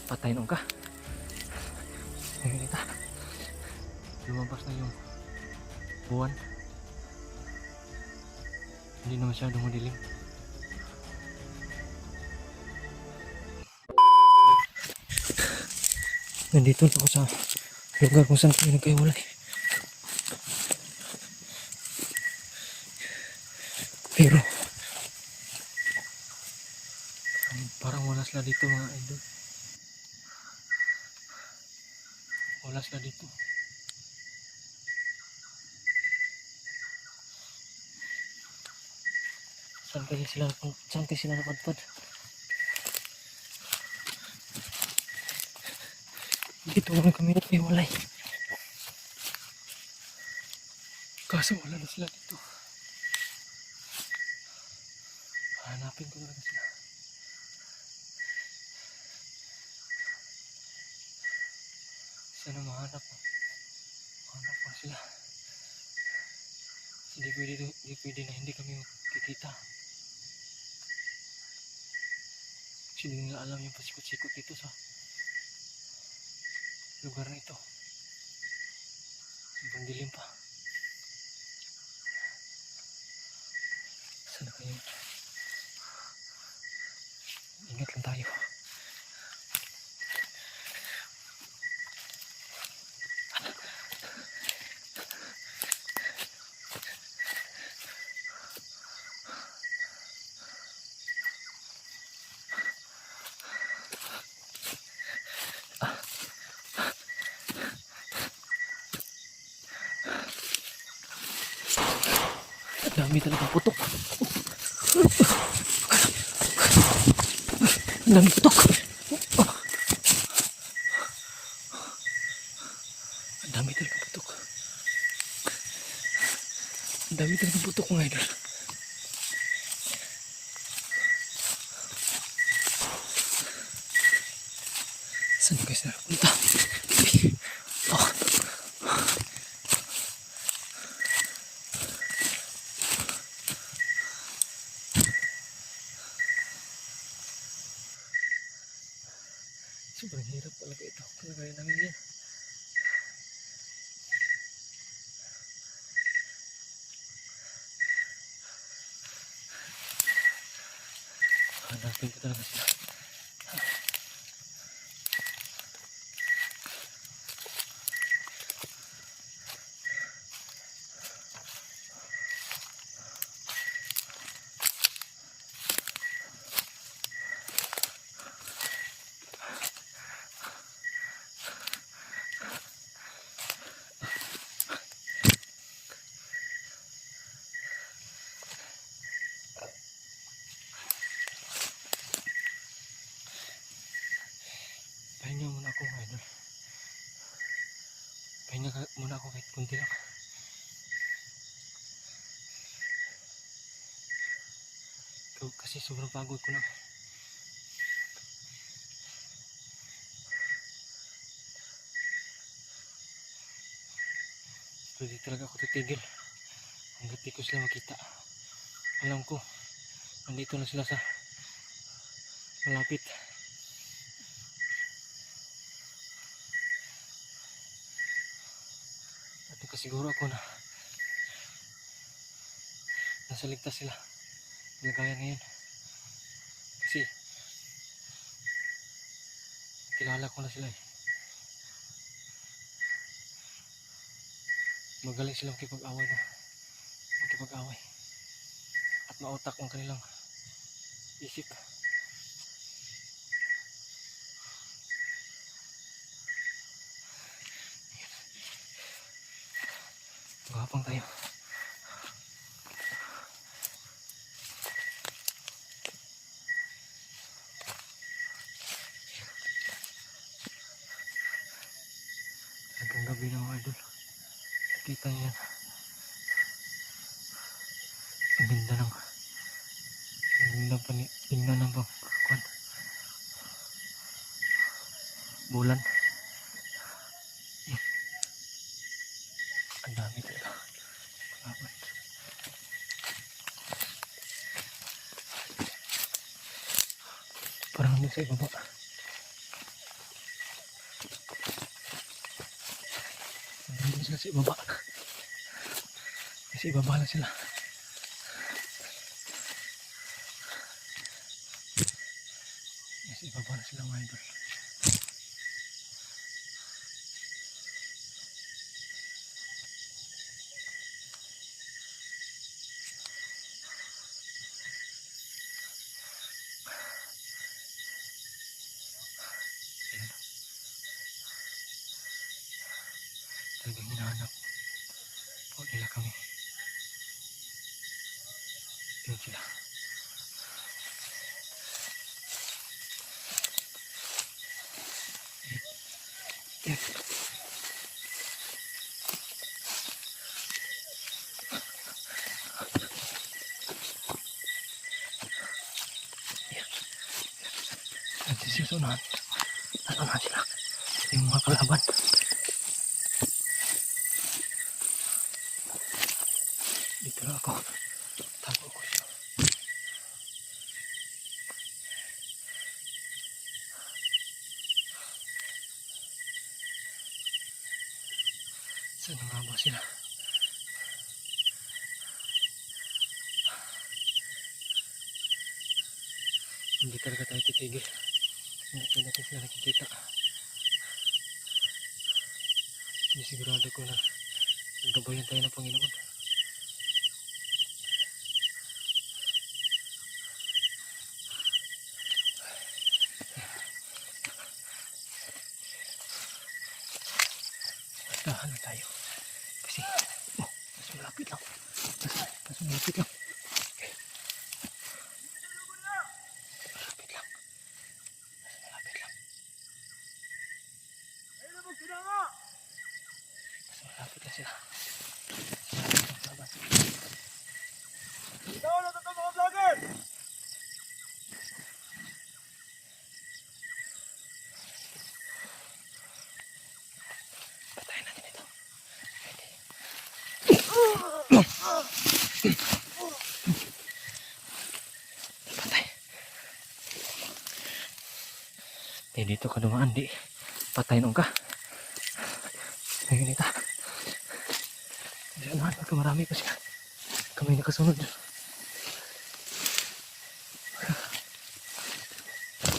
Patay nung ka. Ngayon kita. Lumabas na yung buwan. Hindi na masyadong madilim. Nandito na ako sa lugar kung saan kami nagkaiwalay. Pero parang wala sila dito mga idol. Wala sila dito. Saan kaya sila napadpad? Dito lang kami nagkaiwalay. Kaso wala na sila dito. Hanapin ko na sila. Sana mahanap mo. Mahanap mo sila. Hindi pwede na hindi kami kikita. Kasi hindi nila alam yung pasikot-sikot dito sa lugar na ito. Sobrang dilim pa. Sana kayo? Ingat lang tayo. Dami talaga putok. Dami putok. Dami talaga putok. Dami talaga putok mga idol. Saan guys na punta? Oh. Sobrang hirap talaga ito. Kalagayan namin yan. Hanapin ko talaga sila. Pahinga muna ako mga idol. Pahinga muna ako kahit kunti lang. Kasi sobrang pagod ko na. So di talaga ako titigil hanggat di ko sila makita. Alam ko nandito na sila sa malapit. At nakasiguro ako na nasa ligtas sila. Nagaya ngayon. Kasi kilala ko na sila eh. Magaling silang makipag-away na. Makipag-away. At mautak ang kanilang isip. Gapang tayo. Hanggang gabi na mga idol. Nakita niyo yan. Ang ganda ng tingnan ng bangkuan. Bulan. Ang dami talaga. Parang hindi sa ibaba. sila sa ibaba. Sa ibaba lang sila. Sa ibaba lang sila mga idol. Talagang hinahanap po nila kami. Yun sila. Yan. Yan. Nagsisisunan. Nasunan sila. Yung mga kalaban. Dito lang ako. Tago ko siya. Saan nga ba sila? Hindi talaga tayo titigil. Hindi natin sila nakikita. Hindi sigurado ko na naggabayan tayo ng Panginoon. Dahan na tayo. Kasi, mas malapit lang. Mas malapit lang. Malapit lang. Mas malapit lang. Mas malapit lang sila. Ikaw na ito mga vlogger! Patayin natin ito. Patay. Dito ka dumaan, di. Patay nung ka. Ngayon ito. Diyan naman, pagka marami pa siya. Kami nakasunod dyan.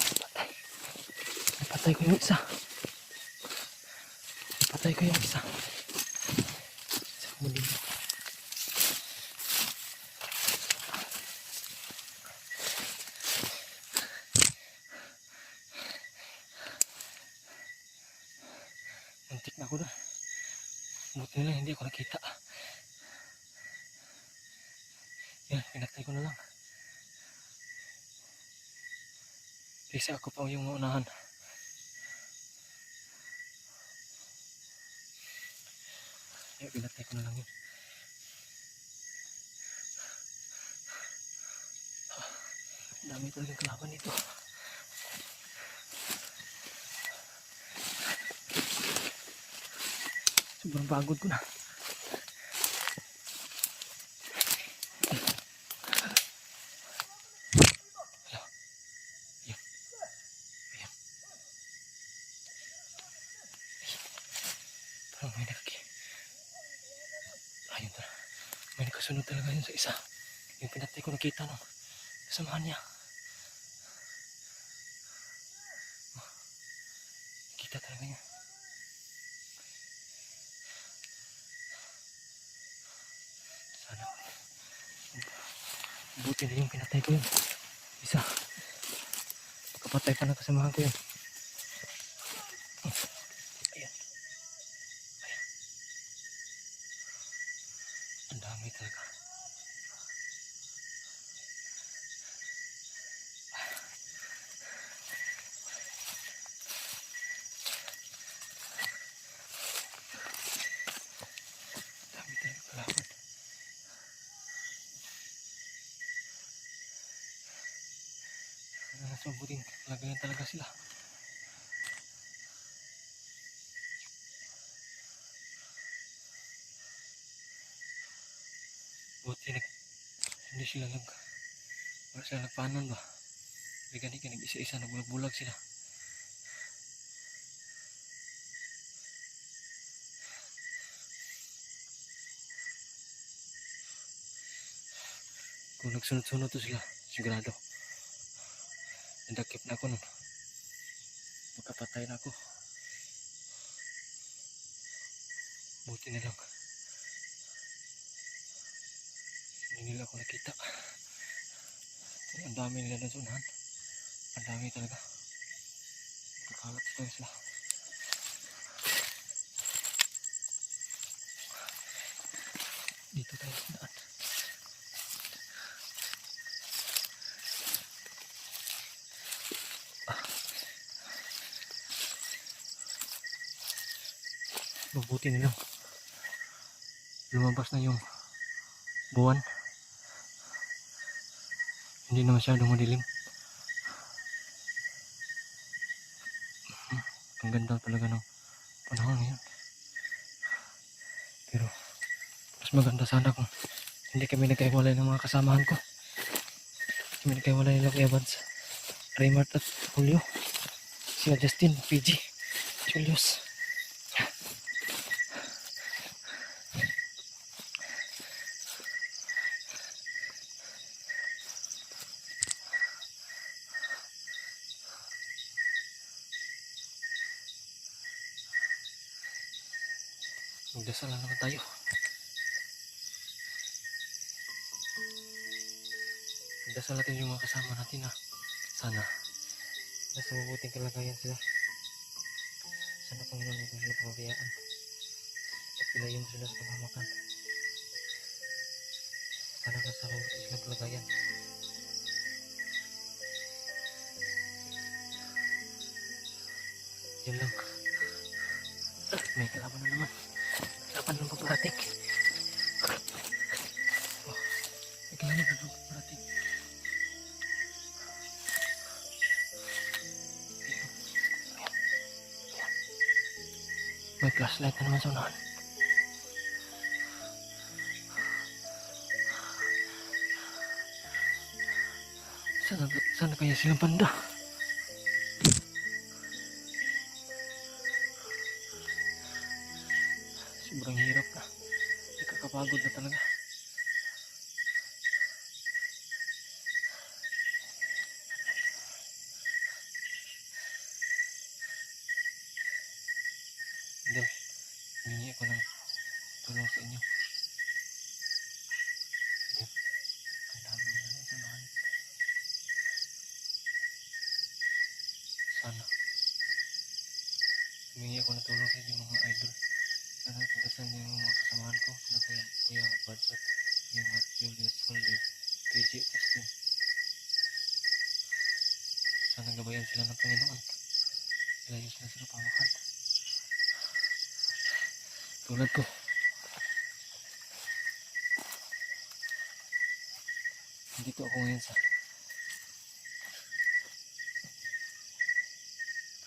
Patay. Napatay ko yung isa. Napatay ko yung isa. Sa muli. Muntik na ako doon. Buti nila hindi ako nakita. Yan, pinatay ko na lang. Kasi ako pa yung maunahan. Yan, pinatay ko na lang yun. Dami talagang kalaban dito. Sobrang pagod ko na. Parang may ayun talaga. May nakasunod talaga yun sa isa. Yung pinatay ko nakita nung kasamahan niya. Kita talaga niya. Sana. Buti na yung pinatay ko yun. Isa. Kapatay pa ng kasamahan ko yun. Ayan. Ayan. Ang dami talaga. Dami talaga kalaban. Nasa mabuting lagayan talaga sila. Buti hindi sila wala sila nagpanon ba. Bigani ka nag-isa-isa nagbulag-bulag sila. Kung nagsunod-sunod to sila, sigurado. Nandakip na ako nun. Magkapatay na ako. Buti na lang. Hindi nila ako nakita. Ang dami nila na sa unahan. Ang dami talaga. Kakalat sila. Dito tayo sa daan. Mabuti nilang lumabas na yung buwan. Hindi na masyadong madilim. Ang ganda talaga ng panahon ngayon. Pero mas maganda sana kung hindi kami nagkaiwalay ng mga kasamahan ko. Kami nagkaiwalay nila kay Evans, Raymart at Julio. Sila Justin, PG, Julius. Magdasal na naman tayo. Magdasal natin yung mga kasama natin na sana nasa mabuting kalagayan sila. Sana Panginoon mo sila pabiyaan at pilayin sila sa pamamakan. Sana nasa mabuting silang kalagayan. Yan lang. May kalaban na naman. Kalaban ng paparating. May kalaban na ng paparating. May flashlight na naman sa unahan. Sana kaya silang banda? Sobrang hirap na. Nakakapagod na talaga. Then, humingi ako ng tulong sa inyo. Yan. Ang dami na lang sa unahan. Sana humingi ako ng tulong sa inyo mga idol. Sana tagdasan niyo yung mga kasamahan ko na Kuya Buds at yung at Julius Julio, PG at Justin. Sana gabayan sila ng Panginoon. Ilayo sila sa pamakan. Tulad ko. Dito ako ngayon sa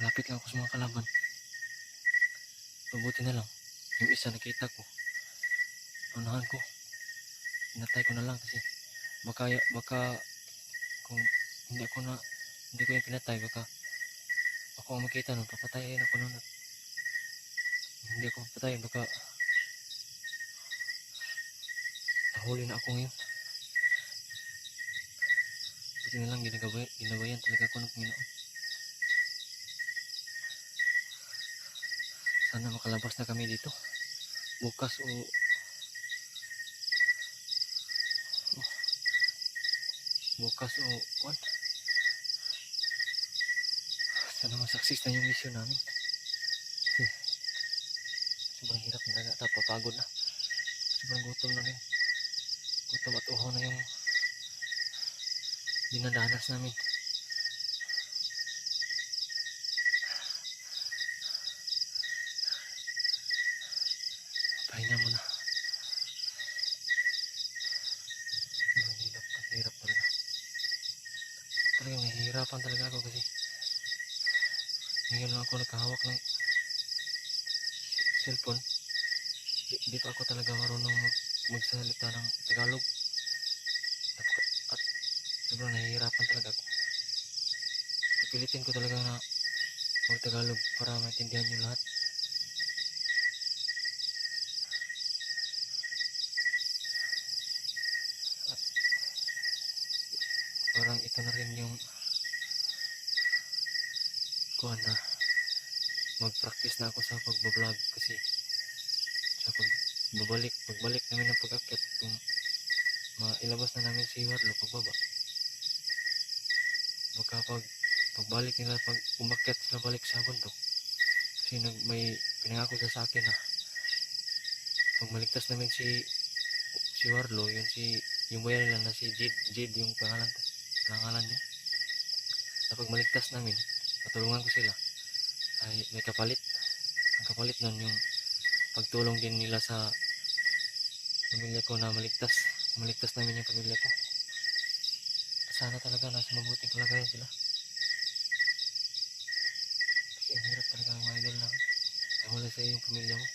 malapit lang ako sa mga kalaban. Mabuti na lang yung isa nakita ko, unahan ko, pinatay ko na lang kasi baka kung hindi ko yung pinatay, baka ako ang makita nun, papatayin ako nun at hindi ako papatay, baka nahuli na ako ngayon. Buti na lang ginabayan talaga ako ng Panginoon. Sana makalabas na kami dito bukas o what? Sana masaksis na yung mission namin kasi sobrang hirap na napapagod na, sobrang gutom na rin, gutom at uhaw na yung dinadanas namin. Pahinga muna. Sobrang hirap talaga. Talagang nahihirapan talaga ako kasi ngayon lang ako nakahawak ng cellphone. Di pa ako talaga marunong magsalita ng Tagalog. At sobrang nahihirapan talaga ako. Pipilitin ko talaga na mag-Tagalog para maintindihan nyo lahat. ito na rin yung kuha na mag-practice na ako sa pagbablog kasi sa pagbalik namin ng pag-akyat kung mailabas na namin si Warlo pagbaba, baka pagbalik nila, pag umakyat sila balik sa bundok, kasi may pinangako siya sa akin na pag maligtas namin si Warlo, yun yung boy nila na si Jid yung pangalan niya, na pag maligtas namin patulungan ko sila, ay may kapalit. Ang kapalit nun yung pagtulong din nila sa pamilya ko na maligtas namin yung pamilya ko. Sana talaga nasa mabuting kalagayan sila, kasi ang hirap talaga mga idol na nawala sa iyong pamilya mo.